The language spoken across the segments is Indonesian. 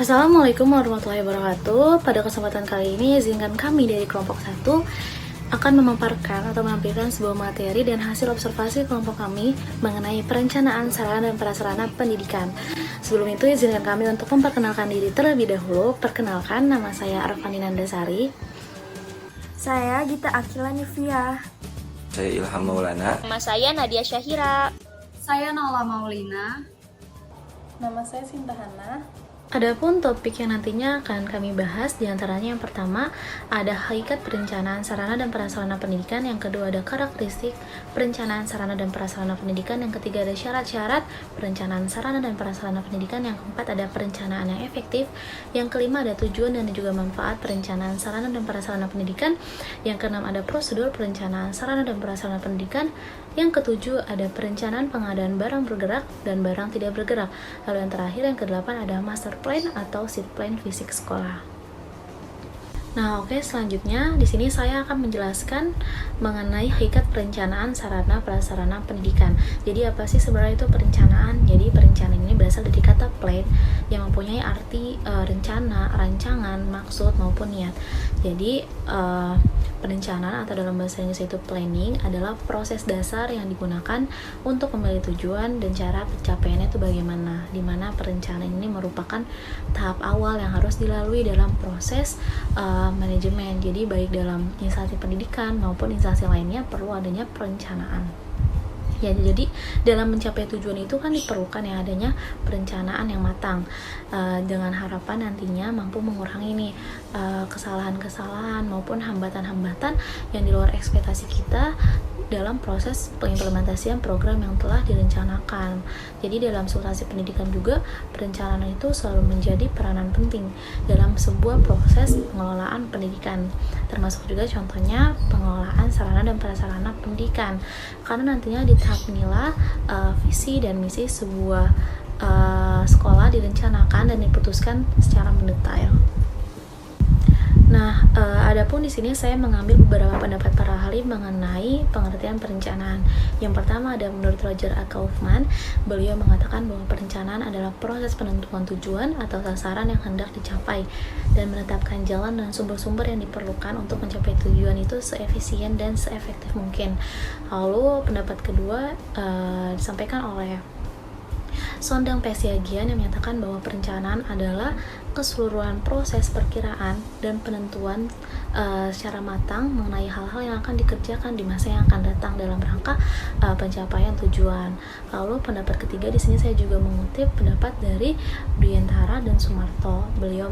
Assalamualaikum warahmatullahi wabarakatuh. Pada kesempatan kali ini, izinkan kami dari kelompok 1 akan memaparkan atau menampilkan sebuah materi dan hasil observasi kelompok kami mengenai perencanaan sarana dan prasarana pendidikan. Sebelum itu, izinkan kami untuk memperkenalkan diri terlebih dahulu. Perkenalkan, nama saya Arfani Nandasari. Saya Gita Akila Nivia. Saya Ilham Maulana. Nama saya Nadia Syahira. Saya Nola Maulina. Nama saya Sinta Hana. Adapun topik yang nantinya akan kami bahas diantaranya yang pertama ada hakikat perencanaan sarana dan prasarana pendidikan, yang kedua ada karakteristik perencanaan sarana dan prasarana pendidikan, yang ketiga ada syarat-syarat perencanaan sarana dan prasarana pendidikan, yang keempat ada perencanaan yang efektif, yang kelima ada tujuan dan juga manfaat perencanaan sarana dan prasarana pendidikan, yang keenam ada prosedur perencanaan sarana dan prasarana pendidikan, yang ketujuh ada perencanaan pengadaan barang bergerak dan barang tidak bergerak. Lalu yang terakhir yang kedelapan ada master plan atau seat plan fisik sekolah. Nah, oke, selanjutnya di sini saya akan menjelaskan mengenai hakikat perencanaan sarana prasarana pendidikan. Jadi apa sih sebenarnya itu perencanaan? Jadi perencanaan ini berasal dari kata plan yang mempunyai arti rencana, rancangan, maksud maupun niat. Jadi perencanaan atau dalam bahasa Inggris itu planning adalah proses dasar yang digunakan untuk memilih tujuan dan cara pencapaiannya itu bagaimana. Dimana perencanaan ini merupakan tahap awal yang harus dilalui dalam proses manajemen. Jadi baik dalam instansi pendidikan maupun instansi lainnya perlu adanya perencanaan. Ya, jadi dalam mencapai tujuan itu kan diperlukan yang adanya perencanaan yang matang dengan harapan nantinya mampu mengurangi nih kesalahan-kesalahan maupun hambatan-hambatan yang di luar ekspektasi kita dalam proses pengimplementasian program yang telah direncanakan. Jadi dalam substansi pendidikan juga perencanaan itu selalu menjadi peranan penting dalam sebuah proses pengelolaan pendidikan, termasuk juga contohnya pengelolaan sarana dan prasarana pendidikan, karena nantinya di tahap inilah visi dan misi sebuah sekolah direncanakan dan diputuskan secara mendetail. Nah, adapun di sini saya mengambil beberapa pendapat para ahli mengenai pengertian perencanaan. Yang pertama ada menurut Roger A. Kaufman. Beliau mengatakan bahwa perencanaan adalah proses penentuan tujuan atau sasaran yang hendak dicapai dan menetapkan jalan dan sumber-sumber yang diperlukan untuk mencapai tujuan itu seefisien dan seefektif mungkin. Lalu pendapat kedua disampaikan oleh Sondang Pesiagian yang menyatakan bahwa perencanaan adalah keseluruhan proses perkiraan dan penentuan secara matang mengenai hal-hal yang akan dikerjakan di masa yang akan datang dalam rangka pencapaian tujuan. Lalu pendapat ketiga di sini saya juga mengutip pendapat dari Dwientara dan Sumarto. Beliau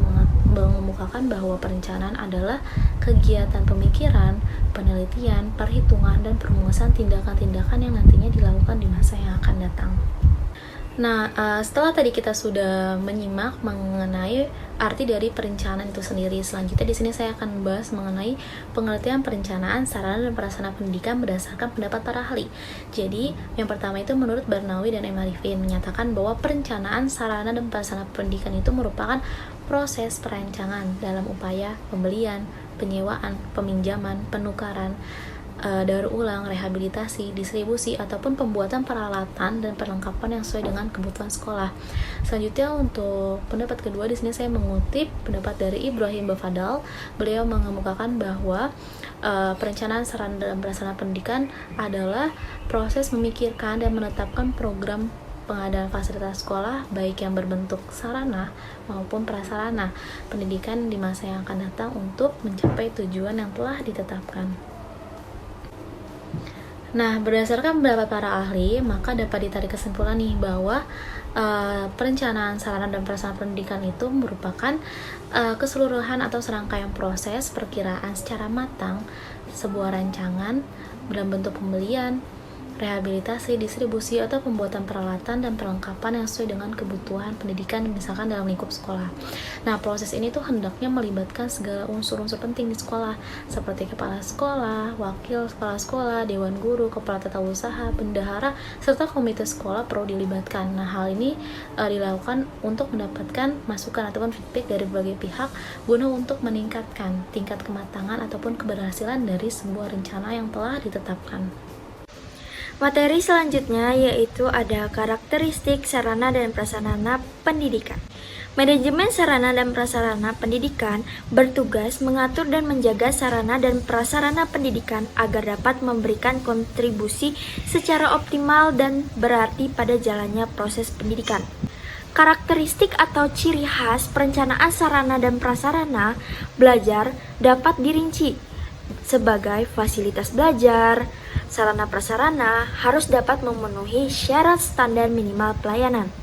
mengemukakan bahwa perencanaan adalah kegiatan pemikiran, penelitian, perhitungan, dan perumusan tindakan-tindakan yang nantinya dilakukan di masa yang akan datang. Nah, setelah tadi kita sudah menyimak mengenai arti dari perencanaan itu sendiri, selanjutnya di sini saya akan membahas mengenai pengertian perencanaan sarana dan prasarana pendidikan berdasarkan pendapat para ahli. Jadi, yang pertama itu menurut Barnawi dan M. Arifin menyatakan bahwa perencanaan sarana dan prasarana pendidikan itu merupakan proses perancangan dalam upaya pembelian, penyewaan, peminjaman, penukaran, daur ulang, rehabilitasi, distribusi, ataupun pembuatan peralatan dan perlengkapan yang sesuai dengan kebutuhan sekolah. Selanjutnya untuk pendapat kedua di sini saya mengutip pendapat dari Ibrahim Bafadal. Beliau mengemukakan bahwa perencanaan sarana dan prasarana pendidikan adalah proses memikirkan dan menetapkan program pengadaan fasilitas sekolah baik yang berbentuk sarana maupun prasarana pendidikan di masa yang akan datang untuk mencapai tujuan yang telah ditetapkan. Nah, berdasarkan pendapat para ahli, maka dapat ditarik kesimpulan nih bahwa perencanaan sarana dan prasarana pendidikan itu merupakan keseluruhan atau serangkaian proses perkiraan secara matang sebuah rancangan dalam bentuk pembelian, rehabilitasi, distribusi, atau pembuatan peralatan dan perlengkapan yang sesuai dengan kebutuhan pendidikan misalkan dalam lingkup sekolah. Nah, proses ini tuh hendaknya melibatkan segala unsur-unsur penting di sekolah seperti kepala sekolah, wakil kepala sekolah, dewan guru, kepala tata usaha, bendahara, serta komite sekolah perlu dilibatkan. Nah, hal ini dilakukan untuk mendapatkan masukan ataupun feedback dari berbagai pihak guna untuk meningkatkan tingkat kematangan ataupun keberhasilan dari sebuah rencana yang telah ditetapkan. Materi selanjutnya yaitu ada karakteristik sarana dan prasarana pendidikan. Manajemen sarana dan prasarana pendidikan bertugas mengatur dan menjaga sarana dan prasarana pendidikan agar dapat memberikan kontribusi secara optimal dan berarti pada jalannya proses pendidikan. Karakteristik atau ciri khas perencanaan sarana dan prasarana belajar dapat dirinci sebagai fasilitas belajar. Sarana prasarana harus dapat memenuhi syarat standar minimal pelayanan.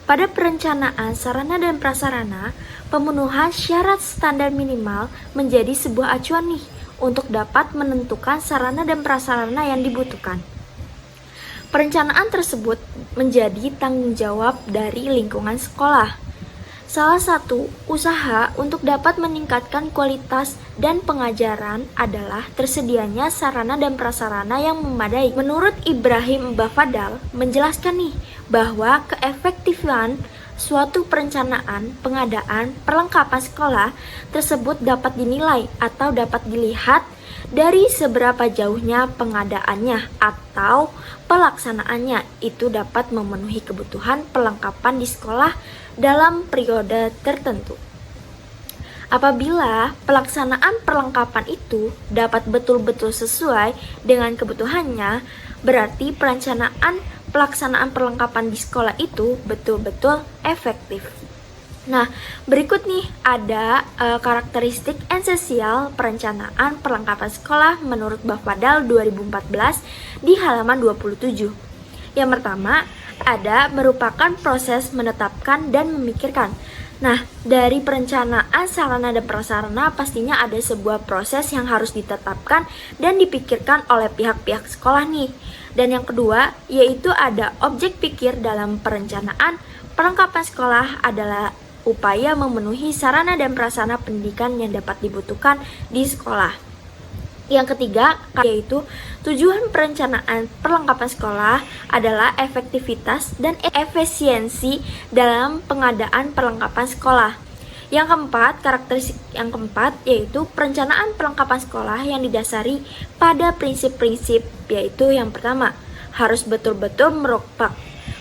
Pada perencanaan sarana dan prasarana, pemenuhan syarat standar minimal menjadi sebuah acuan nih untuk dapat menentukan sarana dan prasarana yang dibutuhkan. Perencanaan tersebut menjadi tanggung jawab dari lingkungan sekolah. Salah satu usaha untuk dapat meningkatkan kualitas dan pengajaran adalah tersedianya sarana dan prasarana yang memadai. Menurut Ibrahim Bafadal menjelaskan nih bahwa keefektifan suatu perencanaan, pengadaan, perlengkapan sekolah tersebut dapat dinilai atau dapat dilihat dari seberapa jauhnya pengadaannya atau pelaksanaannya itu dapat memenuhi kebutuhan perlengkapan di sekolah dalam periode tertentu. Apabila pelaksanaan perlengkapan itu dapat betul-betul sesuai dengan kebutuhannya, berarti pelaksanaan perlengkapan di sekolah itu betul-betul efektif. Nah, berikut nih ada karakteristik esensial perencanaan perlengkapan sekolah menurut Bafadal 2014 di halaman 27. Yang pertama, ada merupakan proses menetapkan dan memikirkan. Nah, dari perencanaan sarana dan prasarana pastinya ada sebuah proses yang harus ditetapkan dan dipikirkan oleh pihak-pihak sekolah nih. Dan yang kedua, yaitu ada objek pikir dalam perencanaan perlengkapan sekolah adalah upaya memenuhi sarana dan prasarana pendidikan yang dapat dibutuhkan di sekolah. Yang ketiga, yaitu tujuan perencanaan perlengkapan sekolah adalah efektivitas dan efisiensi dalam pengadaan perlengkapan sekolah. Yang keempat, karakteristik yang keempat yaitu perencanaan perlengkapan sekolah yang didasari pada prinsip-prinsip, yaitu yang pertama, harus betul-betul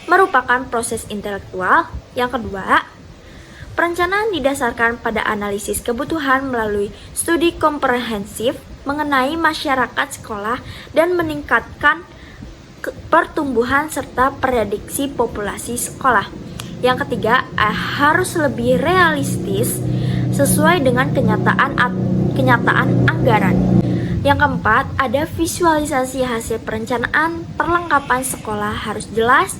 merupakan proses intelektual. Yang kedua, perencanaan didasarkan pada analisis kebutuhan melalui studi komprehensif mengenai masyarakat sekolah dan meningkatkan pertumbuhan serta prediksi populasi sekolah. Yang ketiga, harus lebih realistis sesuai dengan kenyataan anggaran. Yang keempat, ada visualisasi hasil perencanaan perlengkapan sekolah harus jelas,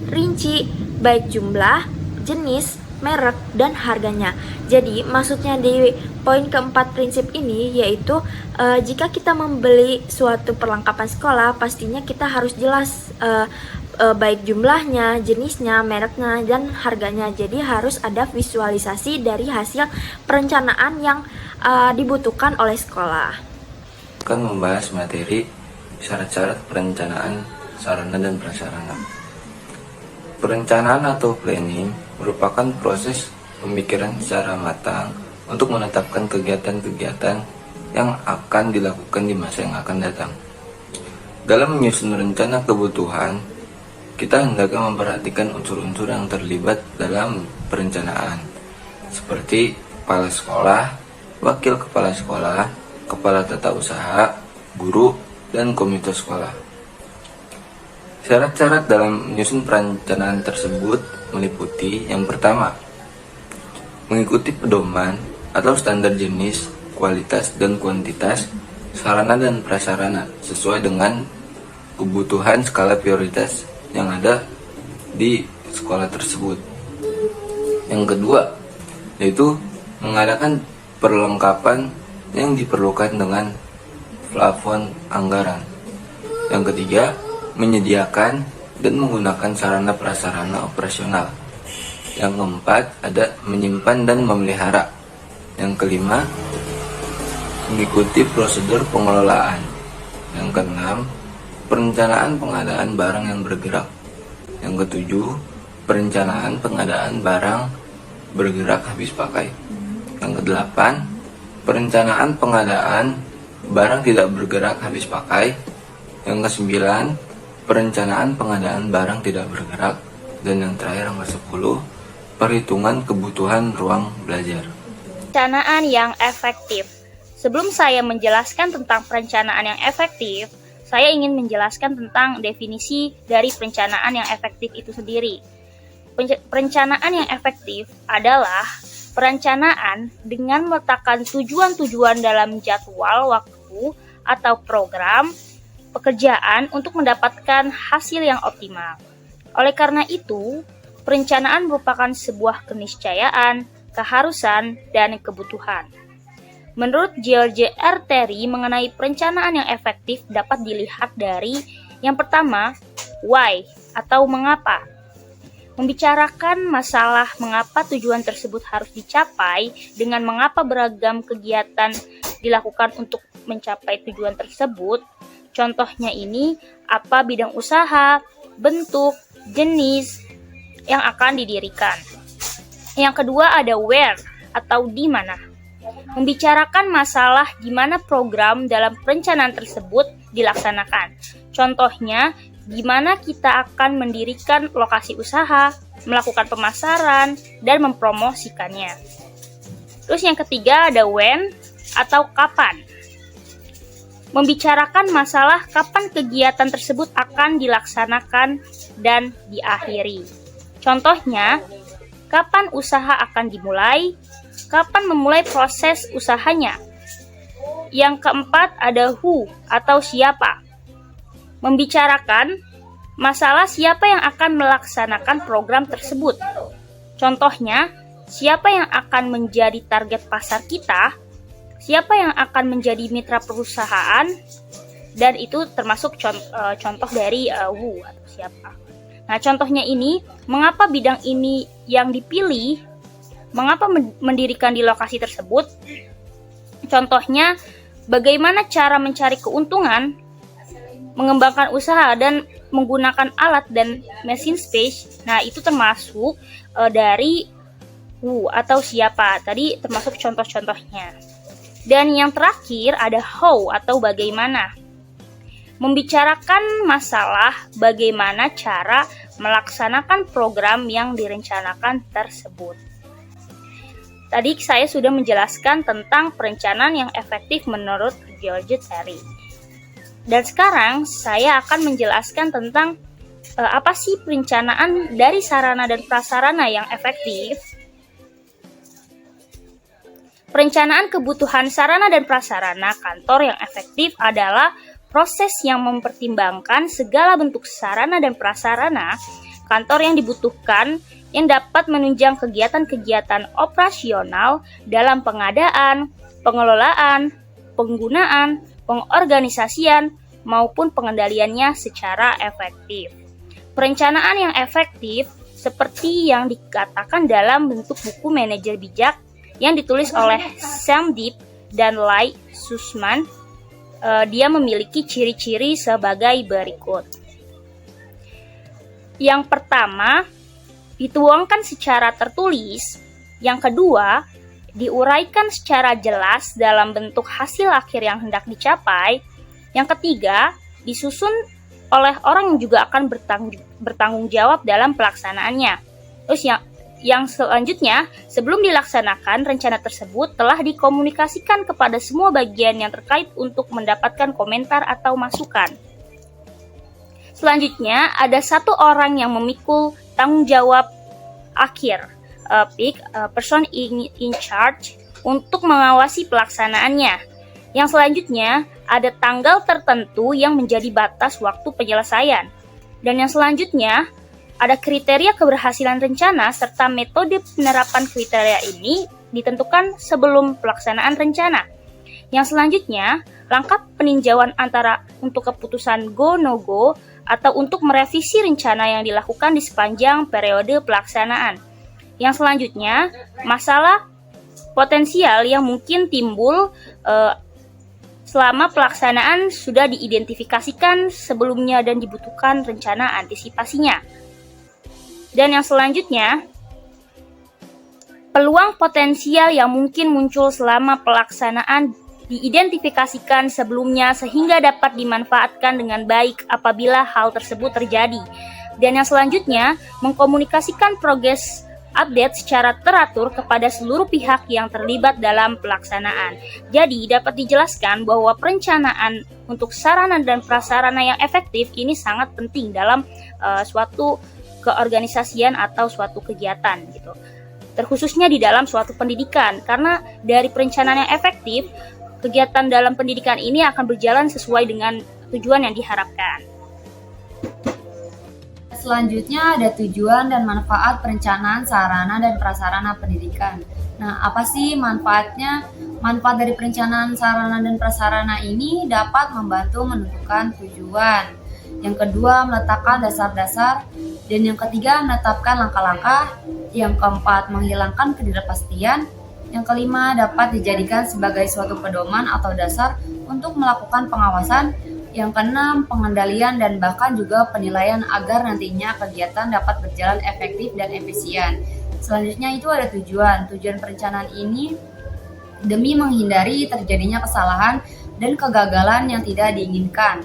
rinci, baik jumlah, jenis, merek, dan harganya. Jadi maksudnya di poin keempat prinsip ini yaitu jika kita membeli suatu perlengkapan sekolah pastinya kita harus jelas baik jumlahnya, jenisnya, mereknya, dan harganya. Jadi harus ada visualisasi dari hasil perencanaan yang dibutuhkan oleh sekolah. Akan membahas materi syarat-syarat perencanaan sarana dan prasarana. Perencanaan atau planning merupakan proses pemikiran secara matang untuk menetapkan kegiatan-kegiatan yang akan dilakukan di masa yang akan datang. Dalam menyusun rencana kebutuhan, kita hendaknya memperhatikan unsur-unsur yang terlibat dalam perencanaan, seperti kepala sekolah, wakil kepala sekolah, kepala tata usaha, guru, dan komite sekolah. Syarat-syarat dalam menyusun perencanaan tersebut meliputi yang pertama, mengikuti pedoman atau standar jenis, kualitas, dan kuantitas sarana dan prasarana sesuai dengan kebutuhan skala prioritas yang ada di sekolah tersebut. Yang kedua, yaitu mengadakan perlengkapan yang diperlukan dengan plafon anggaran. Yang ketiga, menyediakan dan menggunakan sarana prasarana operasional. Yang keempat, ada menyimpan dan memelihara. Yang kelima, mengikuti prosedur pengelolaan. Yang keenam, perencanaan pengadaan barang yang bergerak. Yang ketujuh, perencanaan pengadaan barang bergerak habis pakai. Yang kedelapan, perencanaan pengadaan barang tidak bergerak habis pakai. Yang kesembilan, perencanaan pengadaan barang tidak bergerak. Dan yang terakhir, yang ke-10, perhitungan kebutuhan ruang belajar. Perencanaan yang efektif. Sebelum saya menjelaskan tentang perencanaan yang efektif, saya ingin menjelaskan tentang definisi dari perencanaan yang efektif itu sendiri. Perencanaan yang efektif adalah perencanaan dengan meletakkan tujuan-tujuan dalam jadwal waktu atau program pekerjaan untuk mendapatkan hasil yang optimal. Oleh karena itu, perencanaan merupakan sebuah keniscayaan, keharusan, dan kebutuhan. Menurut George R. Terry, mengenai perencanaan yang efektif dapat dilihat dari yang pertama, why atau mengapa. Membicarakan masalah mengapa tujuan tersebut harus dicapai dengan mengapa beragam kegiatan dilakukan untuk mencapai tujuan tersebut. Contohnya ini, apa bidang usaha, bentuk, jenis yang akan didirikan. Yang kedua ada where atau di mana. Membicarakan masalah di mana program dalam perencanaan tersebut dilaksanakan. Contohnya, di mana kita akan mendirikan lokasi usaha, melakukan pemasaran, dan mempromosikannya. Terus yang ketiga ada when atau kapan. Membicarakan masalah kapan kegiatan tersebut akan dilaksanakan dan diakhiri. Contohnya, kapan usaha akan dimulai, kapan memulai proses usahanya. Yang keempat ada who atau siapa. Membicarakan masalah siapa yang akan melaksanakan program tersebut. Contohnya, siapa yang akan menjadi target pasar kita, siapa yang akan menjadi mitra perusahaan, dan itu termasuk contoh dari who atau siapa. Nah, contohnya ini, mengapa bidang ini yang dipilih, mengapa mendirikan di lokasi tersebut. Contohnya, bagaimana cara mencari keuntungan, mengembangkan usaha, dan menggunakan alat dan mesin space. Nah, itu termasuk dari who atau siapa. Tadi termasuk contoh-contohnya. Dan yang terakhir ada how atau bagaimana. Membicarakan masalah bagaimana cara melaksanakan program yang direncanakan tersebut. Tadi saya sudah menjelaskan tentang perencanaan yang efektif menurut George Terry. Dan sekarang saya akan menjelaskan tentang apa sih perencanaan dari sarana dan prasarana yang efektif. Perencanaan kebutuhan sarana dan prasarana kantor yang efektif adalah proses yang mempertimbangkan segala bentuk sarana dan prasarana kantor yang dibutuhkan yang dapat menunjang kegiatan-kegiatan operasional dalam pengadaan, pengelolaan, penggunaan, pengorganisasian, maupun pengendaliannya secara efektif. Perencanaan yang efektif seperti yang dikatakan dalam bentuk buku Manajer Bijak yang ditulis oleh Sam Deep dan Lai Sussman, dia memiliki ciri-ciri sebagai berikut. Yang pertama, dituangkan secara tertulis. Yang kedua, diuraikan secara jelas dalam bentuk hasil akhir yang hendak dicapai. Yang ketiga, disusun oleh orang yang juga akan bertanggung jawab dalam pelaksanaannya. Terus yang selanjutnya, sebelum dilaksanakan, rencana tersebut telah dikomunikasikan kepada semua bagian yang terkait untuk mendapatkan komentar atau masukan. Selanjutnya, ada satu orang yang memikul tanggung jawab akhir, person in charge, untuk mengawasi pelaksanaannya. Yang selanjutnya, ada tanggal tertentu yang menjadi batas waktu penyelesaian. Dan yang selanjutnya, ada kriteria keberhasilan rencana serta metode penerapan kriteria ini ditentukan sebelum pelaksanaan rencana. Yang selanjutnya, langkah peninjauan antara untuk keputusan go no go atau untuk merevisi rencana yang dilakukan di sepanjang periode pelaksanaan. Yang selanjutnya, masalah potensial yang mungkin timbul selama pelaksanaan sudah diidentifikasikan sebelumnya dan dibutuhkan rencana antisipasinya. Dan yang selanjutnya, peluang potensial yang mungkin muncul selama pelaksanaan diidentifikasikan sebelumnya sehingga dapat dimanfaatkan dengan baik apabila hal tersebut terjadi. Dan yang selanjutnya, mengkomunikasikan progres update secara teratur kepada seluruh pihak yang terlibat dalam pelaksanaan. Jadi, dapat dijelaskan bahwa perencanaan untuk sarana dan prasarana yang efektif ini sangat penting dalam suatu keorganisasian atau suatu kegiatan gitu. Terkhususnya di dalam suatu pendidikan, karena dari perencanaan yang efektif, kegiatan dalam pendidikan ini akan berjalan sesuai dengan tujuan yang diharapkan. Selanjutnya ada tujuan dan manfaat perencanaan sarana dan prasarana pendidikan. Nah, apa sih manfaatnya? Manfaat dari perencanaan sarana dan prasarana ini dapat membantu menentukan tujuan. Yang kedua, meletakkan dasar-dasar. Dan yang ketiga, menetapkan langkah-langkah. Yang keempat, menghilangkan ketidakpastian. Yang kelima, dapat dijadikan sebagai suatu pedoman atau dasar untuk melakukan pengawasan. Yang keenam, pengendalian dan bahkan juga penilaian agar nantinya kegiatan dapat berjalan efektif dan efisien. Selanjutnya itu ada tujuan. Tujuan perencanaan ini demi menghindari terjadinya kesalahan dan kegagalan yang tidak diinginkan,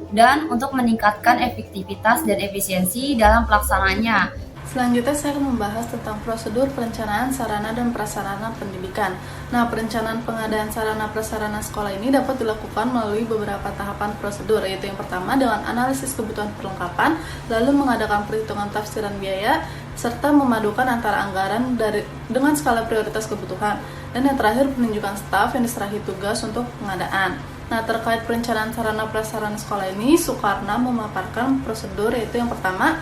dan untuk meningkatkan efektivitas dan efisiensi dalam pelaksanaannya. Selanjutnya saya akan membahas tentang prosedur perencanaan sarana dan prasarana pendidikan. Nah, perencanaan pengadaan sarana prasarana sekolah ini dapat dilakukan melalui beberapa tahapan prosedur, yaitu yang pertama dengan analisis kebutuhan perlengkapan, lalu mengadakan perhitungan tafsiran biaya, serta memadukan antara anggaran dengan skala prioritas kebutuhan, dan yang terakhir penunjukan staf yang diserahi tugas untuk pengadaan. Nah, terkait perencanaan sarana prasarana sekolah ini, Soekarno memaparkan prosedur, yaitu yang pertama,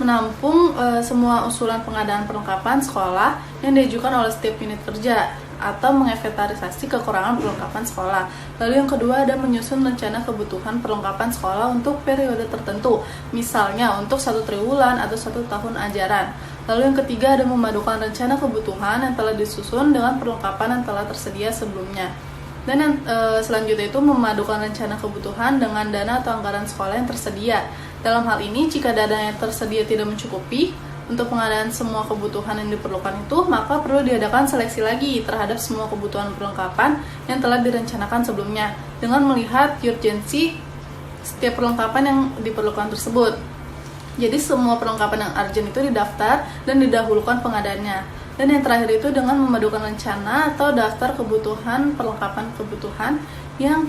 menampung semua usulan pengadaan perlengkapan sekolah yang diajukan oleh setiap unit kerja atau menginventarisasi kekurangan perlengkapan sekolah. Lalu yang kedua ada menyusun rencana kebutuhan perlengkapan sekolah untuk periode tertentu, misalnya untuk 1 triwulan atau 1 tahun ajaran. Lalu yang ketiga ada memadukan rencana kebutuhan yang telah disusun dengan perlengkapan yang telah tersedia sebelumnya. Dan yang selanjutnya itu memadukan rencana kebutuhan dengan dana atau anggaran sekolah yang tersedia. Dalam hal ini, jika dana yang tersedia tidak mencukupi untuk pengadaan semua kebutuhan yang diperlukan itu, maka perlu diadakan seleksi lagi terhadap semua kebutuhan perlengkapan yang telah direncanakan sebelumnya dengan melihat urgensi setiap perlengkapan yang diperlukan tersebut. Jadi semua perlengkapan yang urgent itu didaftar dan didahulukan pengadaannya. Dan yang terakhir itu dengan memadukan rencana atau daftar kebutuhan perlengkapan kebutuhan yang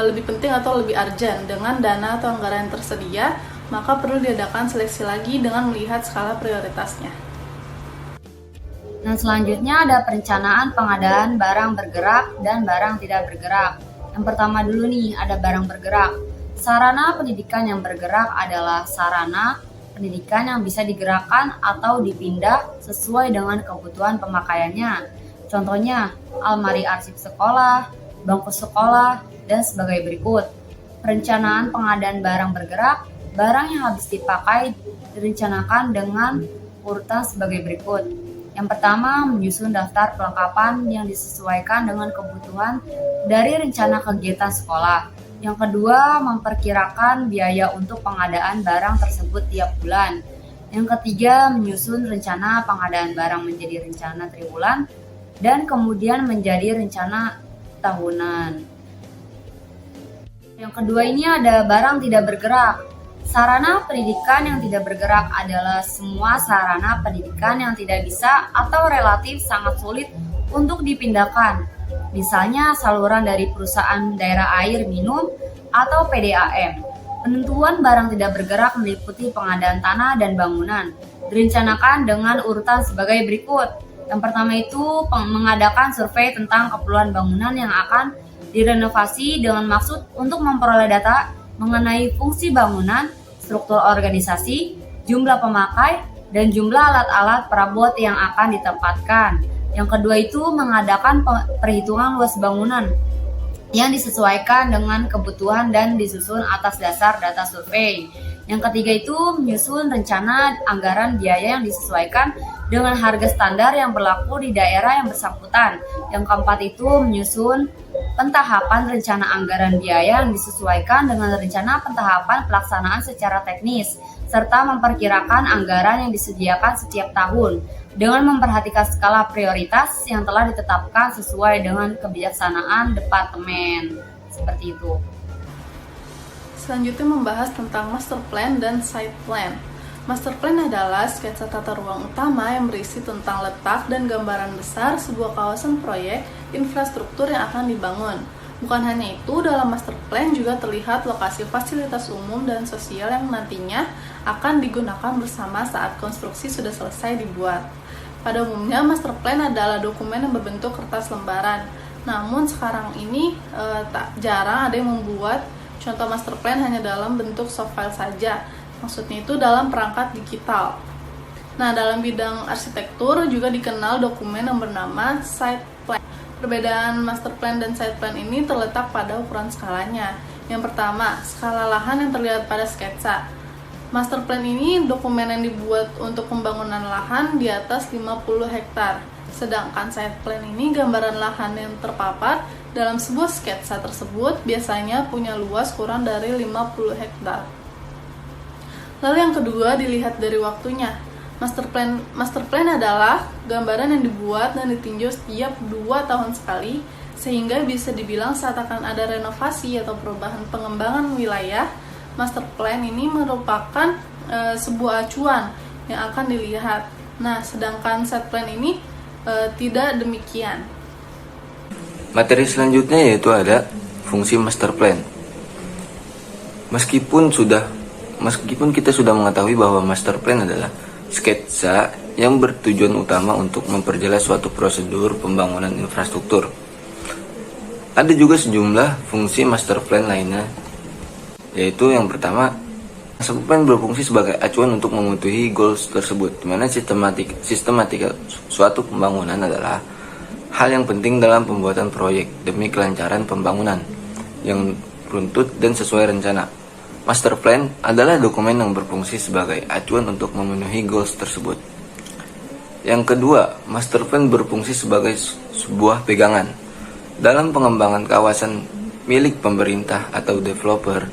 lebih penting atau lebih urgent dengan dana atau anggaran yang tersedia, maka perlu diadakan seleksi lagi dengan melihat skala prioritasnya. Nah, selanjutnya ada perencanaan pengadaan barang bergerak dan barang tidak bergerak. Yang pertama dulu nih, ada barang bergerak. Sarana pendidikan yang bergerak adalah sarana pendidikan yang bisa digerakkan atau dipindah sesuai dengan kebutuhan pemakaiannya. Contohnya, almari arsip sekolah, bangku sekolah, dan sebagai berikut. Perencanaan pengadaan barang bergerak. Barang yang habis dipakai direncanakan dengan urutan sebagai berikut. Yang pertama, menyusun daftar perlengkapan yang disesuaikan dengan kebutuhan dari rencana kegiatan sekolah. Yang kedua, memperkirakan biaya untuk pengadaan barang tersebut tiap bulan. Yang ketiga, menyusun rencana pengadaan barang menjadi rencana triwulan dan kemudian menjadi rencana tahunan. Yang kedua ini ada barang tidak bergerak. Sarana pendidikan yang tidak bergerak adalah semua sarana pendidikan yang tidak bisa atau relatif sangat sulit untuk dipindahkan. Misalnya saluran dari perusahaan daerah air minum atau PDAM. Penentuan barang tidak bergerak meliputi pengadaan tanah dan bangunan. Direncanakan dengan urutan sebagai berikut. Yang pertama itu mengadakan survei tentang keperluan bangunan yang akan direnovasi dengan maksud untuk memperoleh data mengenai fungsi bangunan, struktur organisasi, jumlah pemakai, dan jumlah alat-alat perabot yang akan ditempatkan. Yang kedua itu mengadakan perhitungan luas bangunan yang disesuaikan dengan kebutuhan dan disusun atas dasar data survei. Yang ketiga itu menyusun rencana anggaran biaya yang disesuaikan dengan harga standar yang berlaku di daerah yang bersangkutan. Yang keempat itu menyusun pentahapan rencana anggaran biaya yang disesuaikan dengan rencana pentahapan pelaksanaan secara teknis, serta memperkirakan anggaran yang disediakan setiap tahun dengan memperhatikan skala prioritas yang telah ditetapkan sesuai dengan kebijaksanaan departemen. Seperti itu. Selanjutnya membahas tentang master plan dan site plan. Master plan adalah sketsa tata ruang utama yang berisi tentang letak dan gambaran besar sebuah kawasan proyek infrastruktur yang akan dibangun. Bukan hanya itu, dalam master plan juga terlihat lokasi fasilitas umum dan sosial yang nantinya akan digunakan bersama saat konstruksi sudah selesai dibuat. Pada umumnya, master plan adalah dokumen yang berbentuk kertas lembaran. Namun sekarang ini tak jarang ada yang membuat contoh master plan hanya dalam bentuk soft file saja. Maksudnya itu dalam perangkat digital. Nah, dalam bidang arsitektur juga dikenal dokumen yang bernama site plan. Perbedaan master plan dan site plan ini terletak pada ukuran skalanya. Yang pertama, skala lahan yang terlihat pada sketsa. Master plan ini dokumen yang dibuat untuk pembangunan lahan di atas 50 hektar. Sedangkan site plan ini gambaran lahan yang terpapar dalam sebuah sketsa tersebut biasanya punya luas kurang dari 50 hektar. Lalu yang kedua dilihat dari waktunya. Master plan adalah gambaran yang dibuat dan ditinjau setiap 2 tahun sekali, sehingga bisa dibilang saat akan ada renovasi atau perubahan pengembangan wilayah. Master plan ini merupakan sebuah acuan yang akan dilihat. Nah, sedangkan site plan ini tidak demikian. Materi selanjutnya yaitu ada fungsi master plan. Meskipun kita sudah mengetahui bahwa master plan adalah sketsa yang bertujuan utama untuk memperjelas suatu prosedur pembangunan infrastruktur, ada juga sejumlah fungsi master plan lainnya, yaitu yang pertama, master plan berfungsi sebagai acuan untuk memenuhi goals tersebut, di mana sistematika suatu pembangunan adalah hal yang penting dalam pembuatan proyek demi kelancaran pembangunan yang runtut dan sesuai rencana. Master plan adalah dokumen yang berfungsi sebagai acuan untuk memenuhi goals tersebut. Yang kedua, master plan berfungsi sebagai sebuah pegangan. Dalam pengembangan kawasan milik pemerintah atau developer,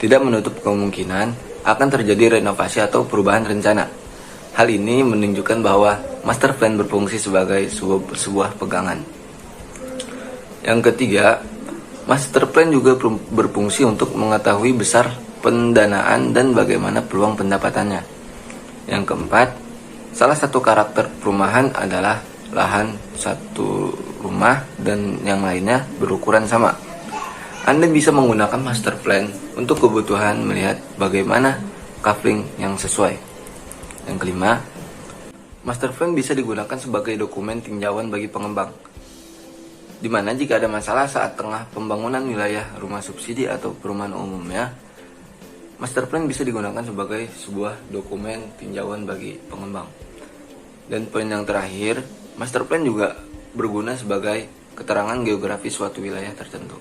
tidak menutup kemungkinan akan terjadi renovasi atau perubahan rencana. Hal ini menunjukkan bahwa master plan berfungsi sebagai sebuah pegangan. Yang ketiga, master plan juga berfungsi untuk mengetahui besar pendanaan dan bagaimana peluang pendapatannya. Yang keempat, salah satu karakter perumahan adalah lahan satu rumah dan yang lainnya berukuran sama. Anda bisa menggunakan master plan untuk kebutuhan melihat bagaimana coupling yang sesuai. Yang kelima, master plan bisa digunakan sebagai dokumen tinjauan bagi pengembang, di mana jika ada masalah saat tengah pembangunan wilayah rumah subsidi atau perumahan umumnya, master plan bisa digunakan sebagai sebuah dokumen tinjauan bagi pengembang. Dan poin yang terakhir, master plan juga berguna sebagai keterangan geografis suatu wilayah tertentu.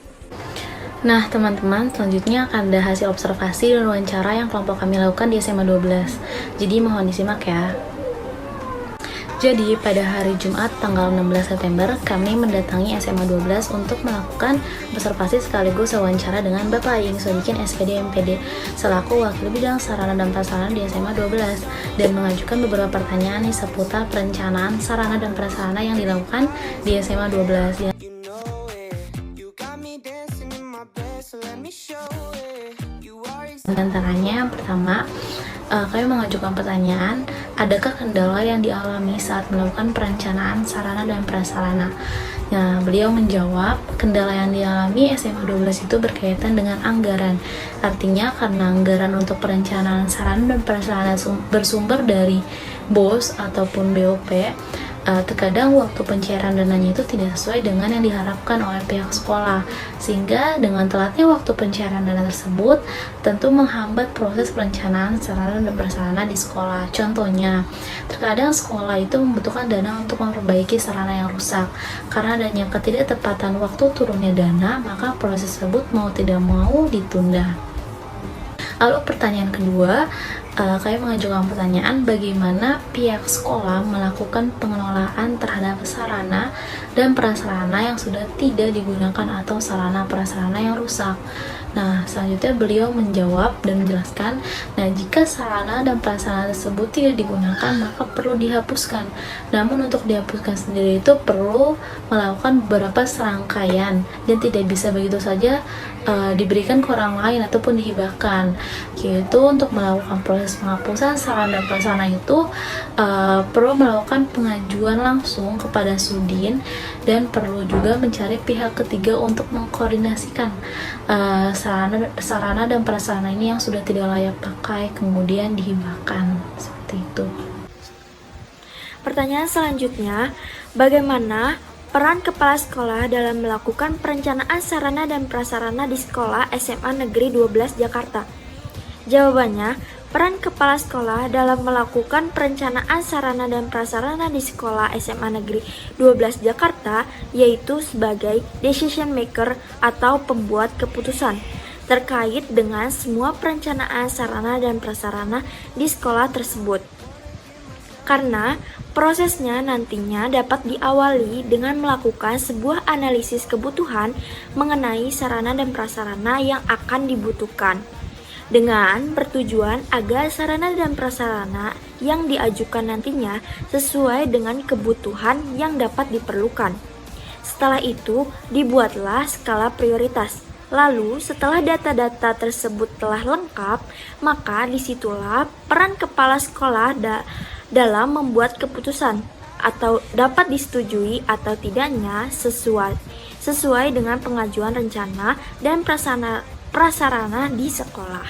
Nah, teman-teman, selanjutnya akan ada hasil observasi dan wawancara yang kelompok kami lakukan di SMA 12. Jadi mohon disimak ya. Jadi, pada hari Jumat tanggal 16 September, kami mendatangi SMA 12 untuk melakukan observasi sekaligus wawancara dengan Bapak Aing Sodikin SPD MPD selaku Wakil Bidang Sarana dan Prasarana di SMA 12 dan mengajukan beberapa pertanyaan seputar perencanaan sarana dan prasarana yang dilakukan di SMA 12. Di antaranya, pertama, kami mengajukan pertanyaan, adakah kendala yang dialami saat melakukan perencanaan sarana dan prasarana? Nah, beliau menjawab, kendala yang dialami SMA 12 itu berkaitan dengan anggaran. Artinya, karena anggaran untuk perencanaan sarana dan prasarana bersumber dari BOS ataupun BOP, terkadang waktu pencairan dananya itu tidak sesuai dengan yang diharapkan oleh pihak sekolah, sehingga dengan telatnya waktu pencairan dana tersebut tentu menghambat proses perencanaan sarana dan prasarana di sekolah. Contohnya, terkadang sekolah itu membutuhkan dana untuk memperbaiki sarana yang rusak. Karena adanya ketidaktepatan waktu turunnya dana, maka proses tersebut mau tidak mau ditunda. Lalu pertanyaan kedua, kami mengajukan pertanyaan bagaimana pihak sekolah melakukan pengelolaan terhadap sarana dan prasarana yang sudah tidak digunakan atau sarana prasarana yang rusak. Nah, selanjutnya beliau menjawab dan menjelaskan, nah jika sarana dan prasarana tersebut tidak digunakan maka perlu dihapuskan. Namun untuk dihapuskan sendiri itu perlu melakukan beberapa serangkaian dan tidak bisa begitu saja diberikan ke orang lain ataupun dihibahkan. Yaitu untuk melakukan proses penghapusan sarana dan prasarana itu perlu melakukan pengajuan langsung kepada Sudin dan perlu juga mencari pihak ketiga untuk mengkoordinasikan sarana dan prasarana ini yang sudah tidak layak pakai kemudian dihibahkan, seperti itu. Pertanyaan selanjutnya, bagaimana peran kepala sekolah dalam melakukan perencanaan sarana dan prasarana di sekolah SMA Negeri 12 Jakarta? Jawabannya, peran kepala sekolah dalam melakukan perencanaan sarana dan prasarana di sekolah SMA Negeri 12 Jakarta yaitu sebagai decision maker atau pembuat keputusan terkait dengan semua perencanaan sarana dan prasarana di sekolah tersebut. Karena prosesnya nantinya dapat diawali dengan melakukan sebuah analisis kebutuhan mengenai sarana dan prasarana yang akan dibutuhkan, dengan bertujuan agar sarana dan prasarana yang diajukan nantinya sesuai dengan kebutuhan yang dapat diperlukan. Setelah itu, dibuatlah skala prioritas. Lalu, setelah data-data tersebut telah lengkap, maka disitulah peran kepala sekolah dalam membuat keputusan atau dapat disetujui atau tidaknya sesuai dengan pengajuan rencana dan prasarana di sekolah.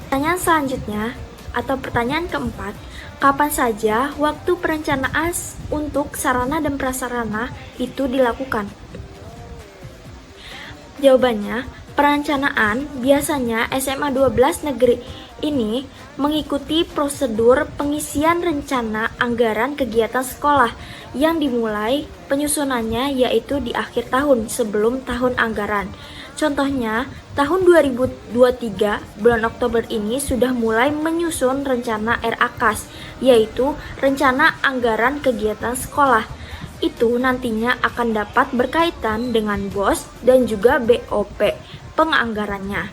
Pertanyaan selanjutnya atau pertanyaan keempat, kapan saja waktu perencanaan untuk sarana dan prasarana itu dilakukan? Jawabannya, perencanaan biasanya SMA 12 negeri ini mengikuti prosedur pengisian rencana anggaran kegiatan sekolah yang dimulai penyusunannya yaitu di akhir tahun sebelum tahun anggaran. Contohnya, tahun 2023 bulan Oktober ini sudah mulai menyusun rencana RAKAS, yaitu Rencana Anggaran Kegiatan Sekolah. Itu nantinya akan dapat berkaitan dengan BOS dan juga BOP penganggarannya.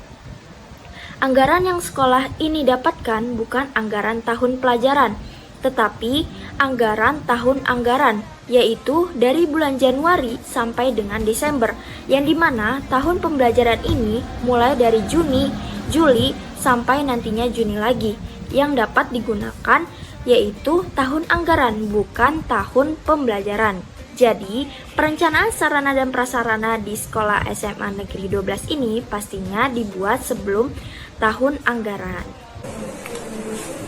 Anggaran yang sekolah ini dapatkan bukan anggaran tahun pelajaran, tetapi anggaran tahun anggaran, yaitu dari bulan Januari sampai dengan Desember, yang dimana tahun pembelajaran ini mulai dari Juni, Juli, sampai nantinya Juni lagi, yang dapat digunakan yaitu tahun anggaran, bukan tahun pembelajaran. Jadi, perencanaan sarana dan prasarana di sekolah SMA Negeri 12 ini pastinya dibuat sebelum tahun anggaran.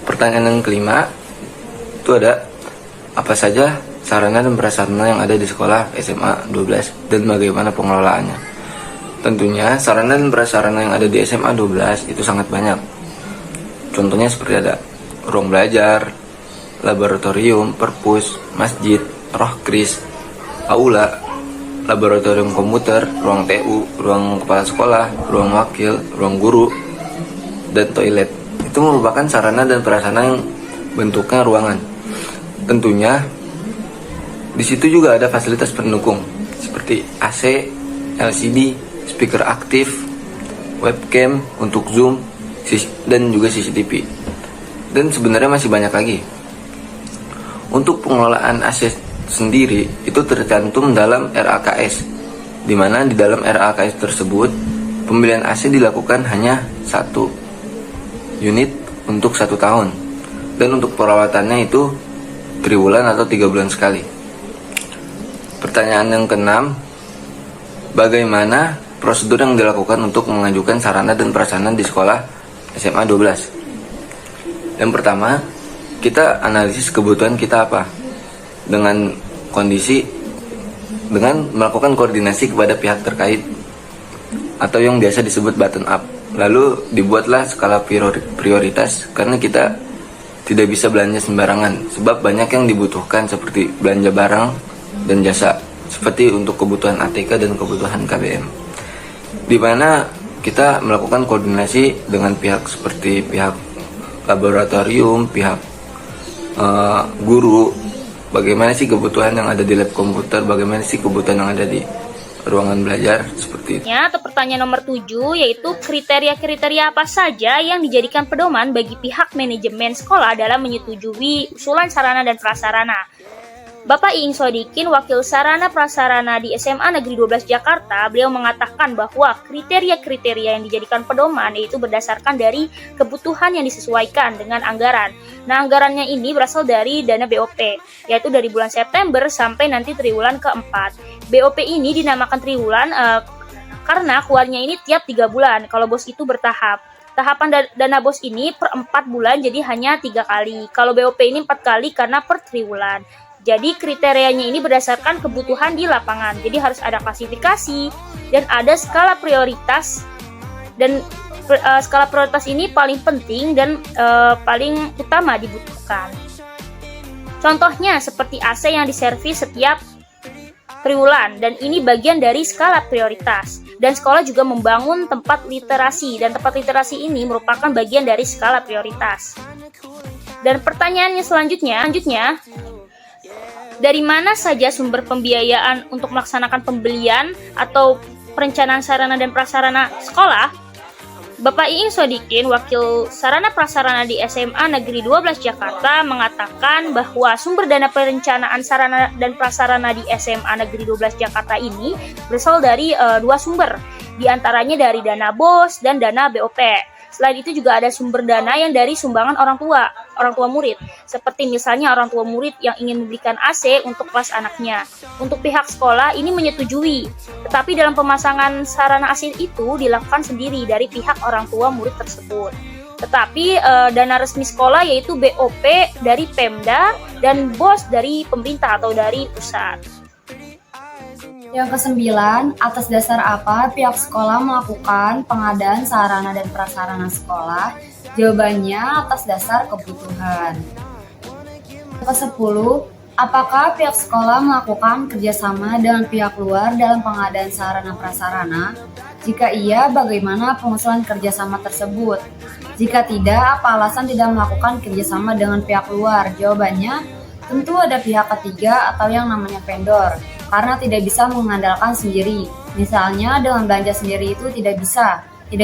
Pertanyaan yang kelima itu ada apa saja sarana dan prasarana yang ada di sekolah SMA 12 dan bagaimana pengelolaannya. Tentunya sarana dan prasarana yang ada di SMA 12 itu sangat banyak. Contohnya seperti ada ruang belajar, laboratorium, perpus, masjid, rohkris, aula, laboratorium komputer, ruang TU, ruang kepala sekolah, ruang wakil, ruang guru, dan toilet. Itu merupakan sarana dan prasarana yang bentuknya ruangan. Tentunya di situ juga ada fasilitas pendukung seperti AC, LCD, speaker aktif, webcam untuk Zoom, dan juga CCTV. Dan sebenarnya masih banyak lagi. Untuk pengelolaan AC sendiri itu tercantum dalam RAKS, di mana di dalam RAKS tersebut pembelian AC dilakukan hanya 1 unit untuk 1 tahun, dan untuk perawatannya itu 3 bulan atau 3 bulan sekali. Pertanyaan yang keenam, bagaimana prosedur yang dilakukan untuk mengajukan sarana dan prasarana di sekolah SMA 12? Yang pertama, kita analisis kebutuhan kita apa dengan melakukan koordinasi kepada pihak terkait atau yang biasa disebut button up. Lalu dibuatlah skala prioritas karena kita tidak bisa belanja sembarangan sebab banyak yang dibutuhkan seperti belanja barang dan jasa seperti untuk kebutuhan ATK dan kebutuhan KBM, di mana kita melakukan koordinasi dengan pihak seperti pihak laboratorium, pihak guru, bagaimana sih kebutuhan yang ada di lab komputer, bagaimana sih kebutuhan yang ada di ruangan belajar, seperti itu. Atau pertanyaan nomor 7 yaitu kriteria-kriteria apa saja yang dijadikan pedoman bagi pihak manajemen sekolah dalam menyetujui usulan sarana dan prasarana. Bapak Iing Sodikin, Wakil Sarana Prasarana di SMA Negeri 12 Jakarta, beliau mengatakan bahwa kriteria-kriteria yang dijadikan pedoman yaitu berdasarkan dari kebutuhan yang disesuaikan dengan anggaran. Nah, anggarannya ini berasal dari dana BOP, yaitu dari bulan September sampai nanti triwulan keempat. BOP ini dinamakan triwulan karena keluarnya ini tiap 3 bulan, kalau BOS itu bertahap. Tahapan dana BOS ini per 4 bulan, jadi hanya 3 kali. Kalau BOP ini 4 kali karena per triwulan. Jadi kriterianya ini berdasarkan kebutuhan di lapangan. Jadi harus ada klasifikasi dan ada skala prioritas. Dan skala prioritas ini paling penting dan paling utama dibutuhkan. Contohnya seperti AC yang diservis setiap triwulan, dan ini bagian dari skala prioritas. Dan sekolah juga membangun tempat literasi, dan tempat literasi ini merupakan bagian dari skala prioritas. Dan pertanyaannya selanjutnya, dari mana saja sumber pembiayaan untuk melaksanakan pembelian atau perencanaan sarana dan prasarana sekolah? Bapak Iing Sodikin, Wakil Sarana Prasarana di SMA Negeri 12 Jakarta, mengatakan bahwa sumber dana perencanaan sarana dan prasarana di SMA Negeri 12 Jakarta ini berasal dari 2 sumber, diantaranya dari dana BOS dan dana BOP. Selain itu juga ada sumber dana yang dari sumbangan orang tua murid, seperti misalnya orang tua murid yang ingin membelikan AC untuk kelas anaknya. Untuk pihak sekolah ini menyetujui, tetapi dalam pemasangan sarana AC itu dilakukan sendiri dari pihak orang tua murid tersebut. Tetapi dana resmi sekolah yaitu BOP dari Pemda dan BOS dari pemerintah atau dari pusat. Yang kesembilan, atas dasar apa pihak sekolah melakukan pengadaan sarana dan prasarana sekolah? Jawabannya atas dasar kebutuhan. Yang ke-10, apakah pihak sekolah melakukan kerjasama dengan pihak luar dalam pengadaan sarana prasarana? Jika iya, bagaimana pengusulan kerjasama tersebut? Jika tidak, apa alasan tidak melakukan kerjasama dengan pihak luar? Jawabannya, tentu ada pihak ketiga atau yang namanya vendor, karena tidak bisa mengandalkan sendiri. Misalnya dengan belanja sendiri itu tidak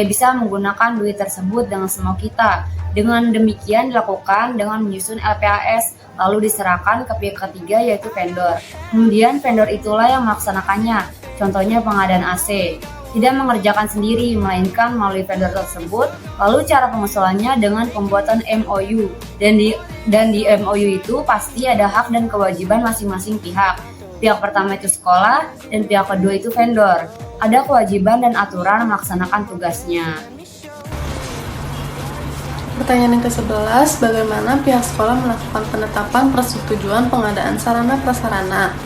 bisa menggunakan duit tersebut dengan semau kita. Dengan demikian dilakukan dengan menyusun LPAS, lalu diserahkan ke pihak ketiga yaitu vendor. Kemudian vendor itulah yang melaksanakannya, contohnya pengadaan AC. Tidak mengerjakan sendiri, melainkan melalui vendor tersebut. Lalu cara pengusulannya dengan pembuatan MOU. Dan di MOU itu pasti ada hak dan kewajiban masing-masing pihak. Pihak pertama itu sekolah, dan pihak kedua itu vendor. Ada kewajiban dan aturan melaksanakan tugasnya. Pertanyaan yang ke-11, bagaimana pihak sekolah melakukan penetapan persetujuan pengadaan sarana prasarana?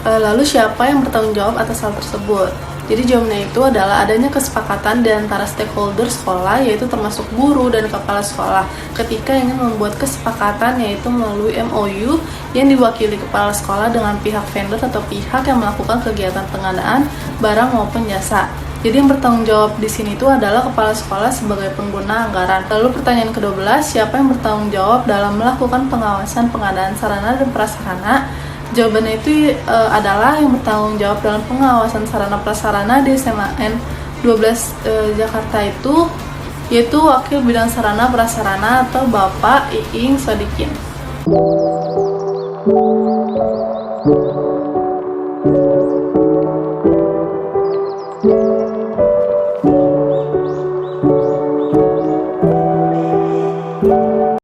Lalu siapa yang bertanggung jawab atas hal tersebut? Jadi jawabannya itu adalah adanya kesepakatan di antara stakeholder sekolah, yaitu termasuk guru dan kepala sekolah, ketika ingin membuat kesepakatan yaitu melalui MOU yang diwakili kepala sekolah dengan pihak vendor atau pihak yang melakukan kegiatan pengadaan barang maupun jasa. Jadi yang bertanggung jawab di sini itu adalah kepala sekolah sebagai pengguna anggaran. Lalu pertanyaan ke-12, siapa yang bertanggung jawab dalam melakukan pengawasan pengadaan sarana dan prasarana? Jawabannya itu adalah yang bertanggung jawab dalam pengawasan sarana prasarana di SMAN 12 Jakarta itu, yaitu Wakil Bidang Sarana Prasarana atau Bapak Iing Sodikin.